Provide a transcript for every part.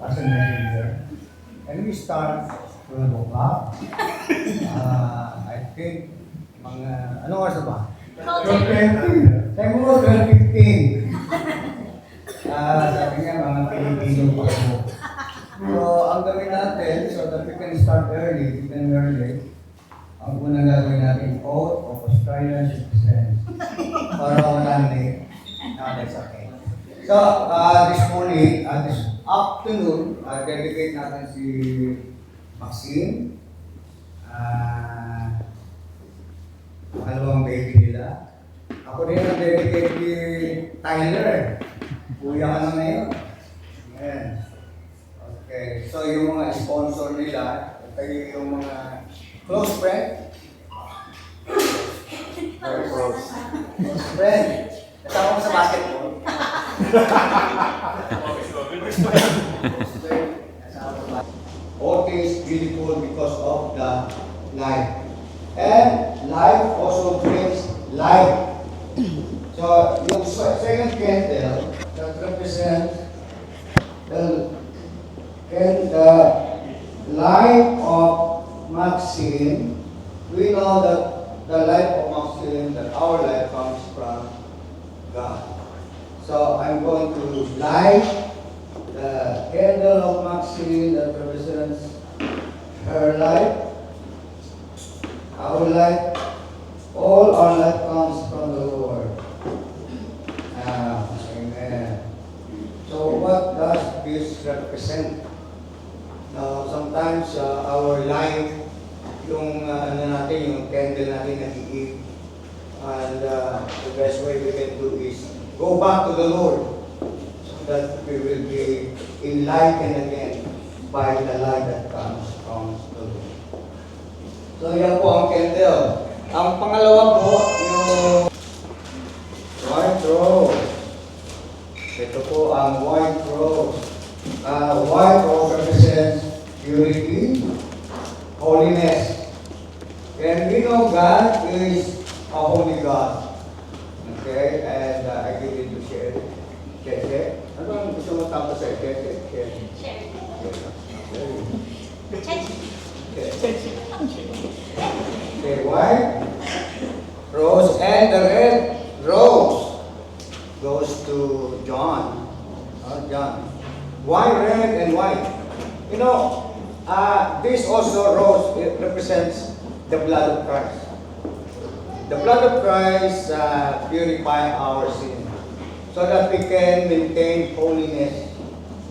as a messenger. And we start 12 o'clock. I think, ano oras na ba? 12:20. Tayo mo, 12:15. Sabi nga, mga Pilipino pa ako. So, ang gawin natin, so that we can start early, even early, ang unang gagawin natin, oath of Australian citizens. Para wala late. No, that's okay. So, this morning, this afternoon, dedicate natin si Maxine. Pangalawang baby nila. Ako din ang dedicate ni Tyler. Kuya ka na ngayon. Ayan. Okay. So, yung mga sponsor nila, kayo yung mga close friend. Very close. Close friend. Kasama ko sa basketball. All things beautiful because of the light. And light also brings light. So, yung second candle that represents the light of Maxine. We know that the light of Maxine, that our light comes from God. So, I'm going to light the candle of Maxine that represents her light. Our light, all our light comes from the Lord. Amen. So what does this represent? Now, sometimes our life, yung natin, yung candle natin nag-iip. And the best way we can do is go back to the Lord so that we will be enlightened again by the light that comes from the Lord. So yan po ang candle. Ang pangalawa po, yung white rose. Ito po ang white rose. White rose represents purity, holiness. And we know God is a holy God. Okay? And I give it to share. Share. Ano ang gusto mo tapos sa share? Share. Okay, white rose and the red rose goes to John. John. Why red and white? You know, this also rose, it represents the blood of Christ. The blood of Christ purify our sin so that we can maintain holiness.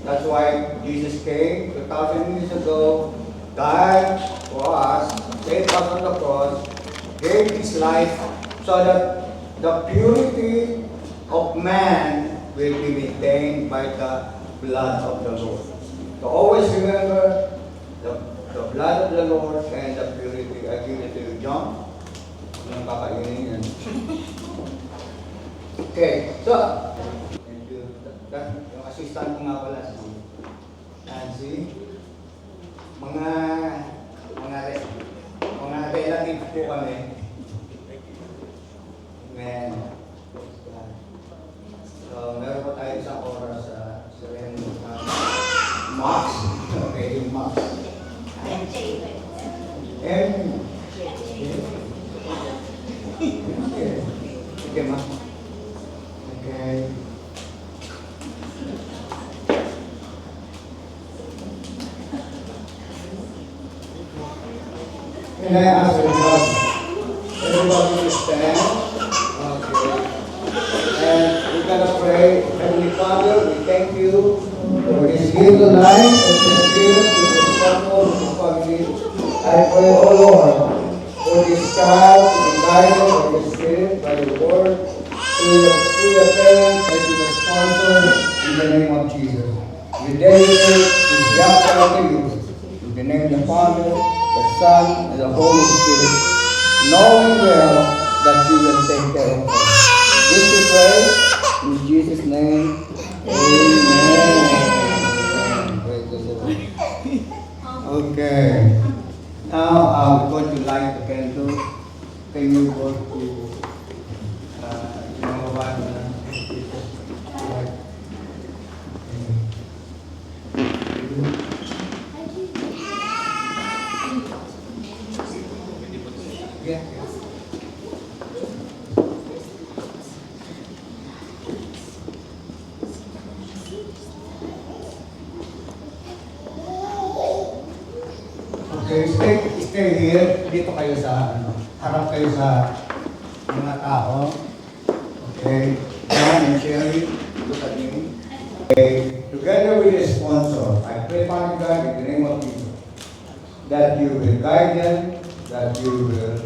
That's why Jesus came 2,000 years ago, died for us, saved us on the cross, gave His life so that the purity of man will be maintained by the blood of the Lord. So always remember the blood of the Lord and the purity. I give it to you, John. Anong kakainin yan? Okay, so, thank you. Yung assistant ko nga pala, si Nancy. Mga relative po kami. Amen. So, meron po tayo isang oras sa Max. Okay, yung Max. Okay, Max. Okay. Can I ask everybody to stand? Okay. And we're going to pray. Heavenly Father, we thank you for this gift of life and this gift to this couple, this family. I pray, O Lord, for this child to be guided by the Spirit, by the Word, to your parents and to the sponsor in the name of Jesus. We dedicate this young child to you. In the name of the Father, the Son, and the Holy Spirit, knowing well that you will take care of us. This we pray in Jesus' name. Amen. Praise the Lord. Okay. Now we're going to light the candle. Can you go to Okay, stay here. Dito kayo sa, harap kayo sa mga tao. Okay, John and Sherry, look at me. Okay, together with the sponsor, I pray, Father God, in the name of Jesus, that you will guide them, that you will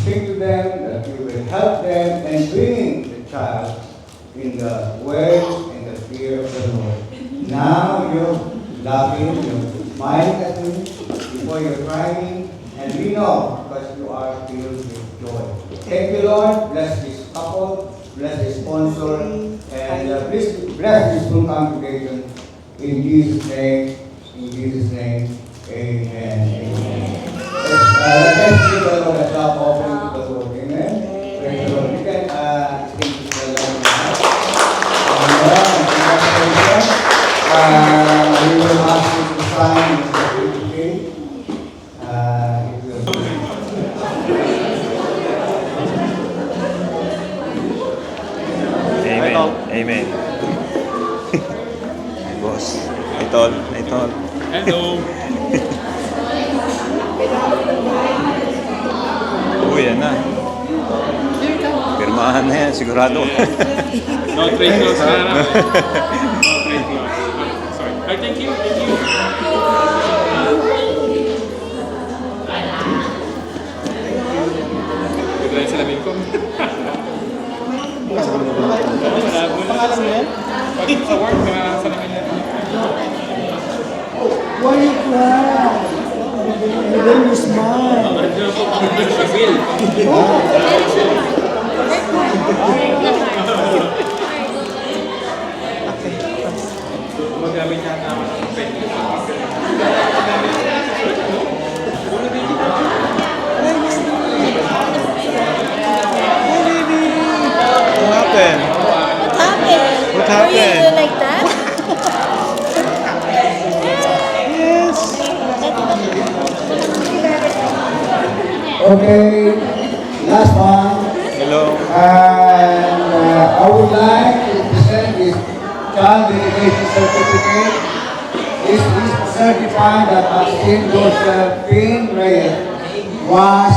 speak to them, that you will help them, and bring the child in the way and the fear of the Lord. Now you're laughing, you're smiling at me before you're crying, and we know because you are filled with joy. Thank you, Lord. Bless this couple, bless this sponsor, and please bless this full congregation. In Jesus' name, amen. Amen. Let's give the Lord a clap offering to the Lord. Amen. Praise the Lord. You can sing to the Lord now. Congratulations. We will ask you to sign the certificate. It will. Amen. Amen. Ay, boss. Ay, tol. Ay, tol. Hello. Uy, yan na. Pirmahan na yan, sigurado. No trade close na lang. No trade close. Sorry. Ay, thank you. Thank you. Good lang sa lamin ko. Pangalan mo yan? Pag sa work, sa lamin yan. Why you cry? The name is mine. Ano po? Bill. Magamit yata ako ng pen. What happened? What happened? What Were you happened? like that? Yes. Okay, last one. Hello. And I would like to present this child dedication certificate. This is certified that Austin Josephine Reyes was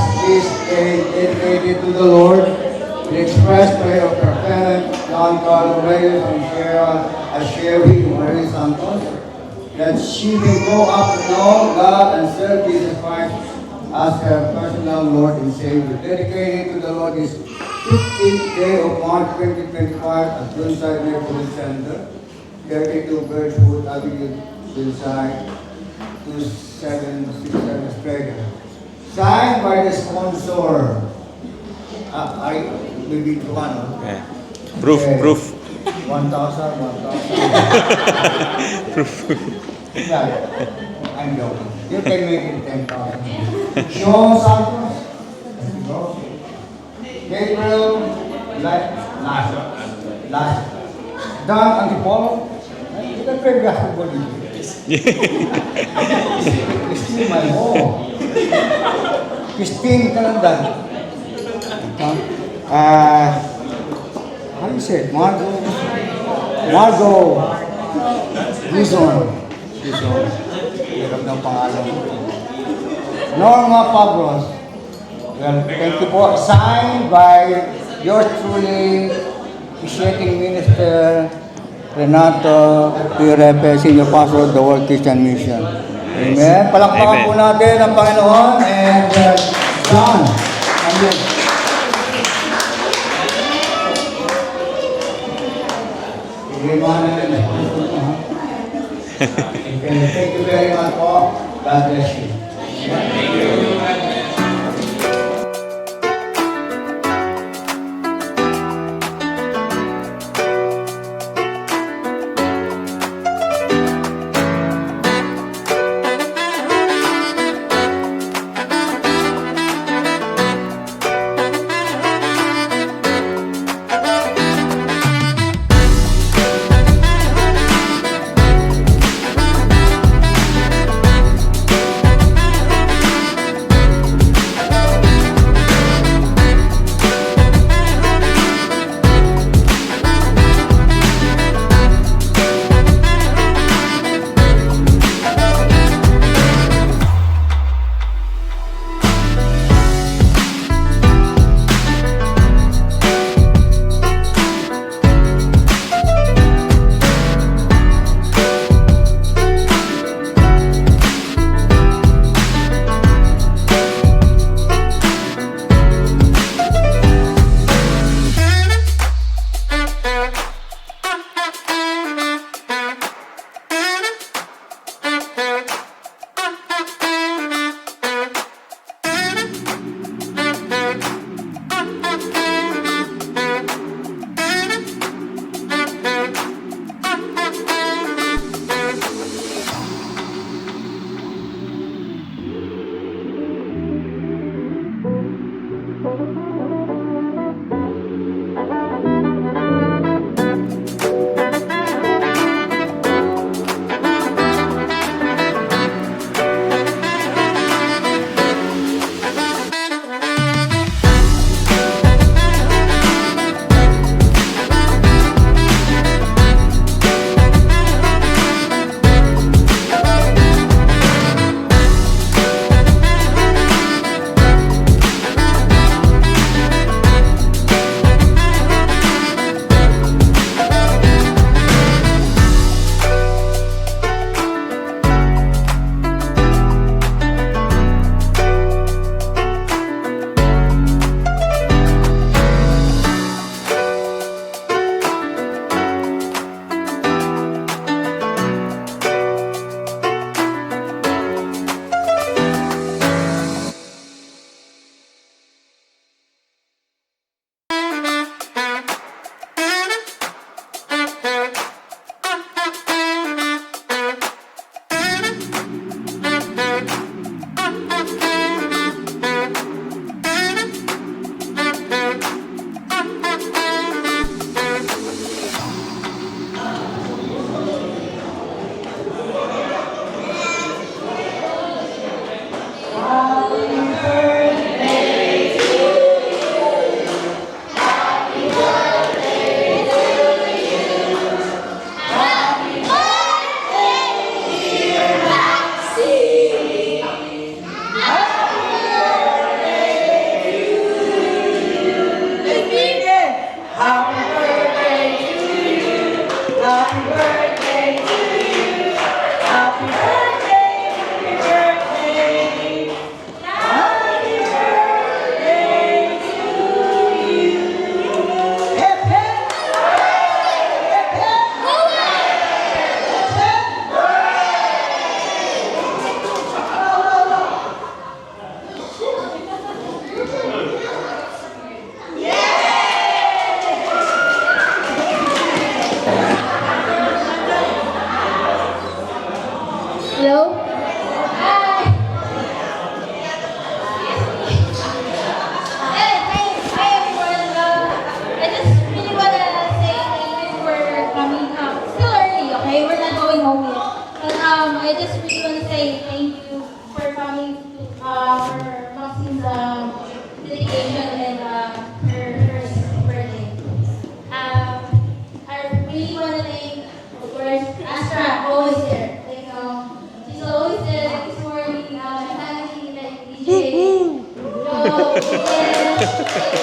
dedicated to the Lord. The express prayer of her parents, John Carlos Reyes and Sherry Marie Santos, that she may grow up to know God and serve Jesus Christ as her personal Lord and Savior. Dedicated to the Lord is 15th day of March 2025 at Sunside Neighborhood Center, 32 Birchwood Avenue, Sunside, 2767 Australia. Signed by the sponsor. Maybe one. Okay. Proof, Okay. proof. 1,000. Proof. Yeah, I'm joking. You can make it 10,000. Sean Santos. Gabriel Last. Dan Antipolo. Kita pregah ko dito. Christine Malho. Christine Kalandan. How do you say it? Margot Guzon. Hirap ng pangalan. Norma Pablos. Well, thank you po. Signed by yours truly, officiating minister, Renato Pirepe, Senior Pastor of the World Christian Mission. Amen. Palakpakan po natin ang Panginoon and John. Amen. Thank you very much po. God bless you. Thank you. Hello? Hi! Hi everyone. I just really wanna say thank you for coming. Still early, okay? We're not going home yet. But I just really wanna say thank you for coming to for Maxine's dedication and her first birthday. I really wanna thank, of course, Astra, always there. Like, she's always there. Like this morning, Hanky, like DJ.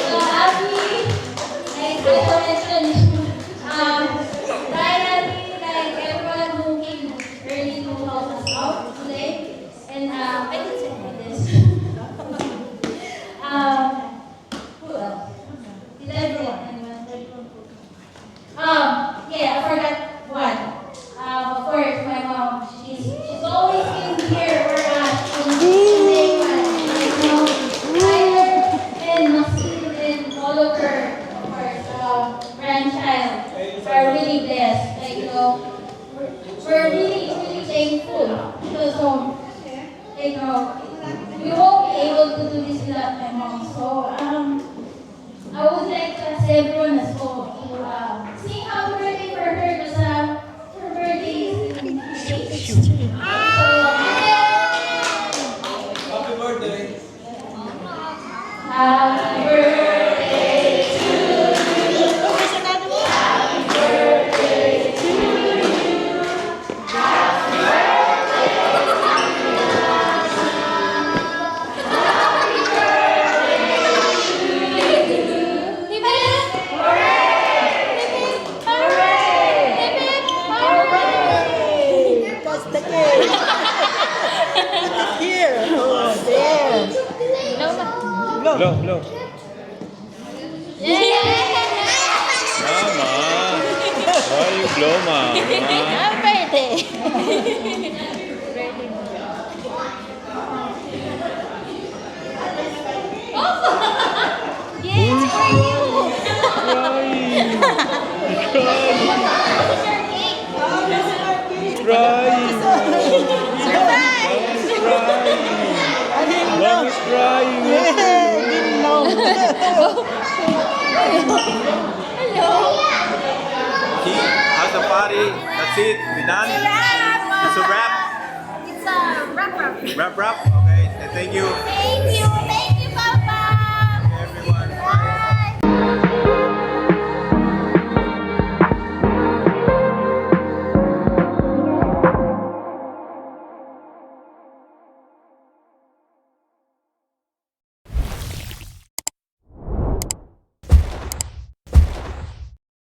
So happy. Like I mentioned, Ryan, like everyone who came early to help us out today. And I can say this. Who else? Did I forget anyone? Yeah, I forgot one. Of course, my mom. She's always in here for us. In day one. Tyler and Maxine and all of her, of course, grandchild are really blessed. Like, we're really, really thankful because, we won't be able to do this without my mom. So, I would like to ask everyone as well to sing happy birthday for her because her birthday is in 2 days. Happy birthday! Happy birthday to you. Happy birthday to you. Happy That's the cake. Here. Oh, there. Blow, blow. Mama. Why you blow, Mama? Happy birthday. Yes, for you. Crying. This is your cake. Crying. Surprise! I didn't know. Mommy's crying. Didn't know. How's the party? That's it. We done? It's a wrap. It's a wrap. Wrap, wrap. Okay. Thank you. Thank you.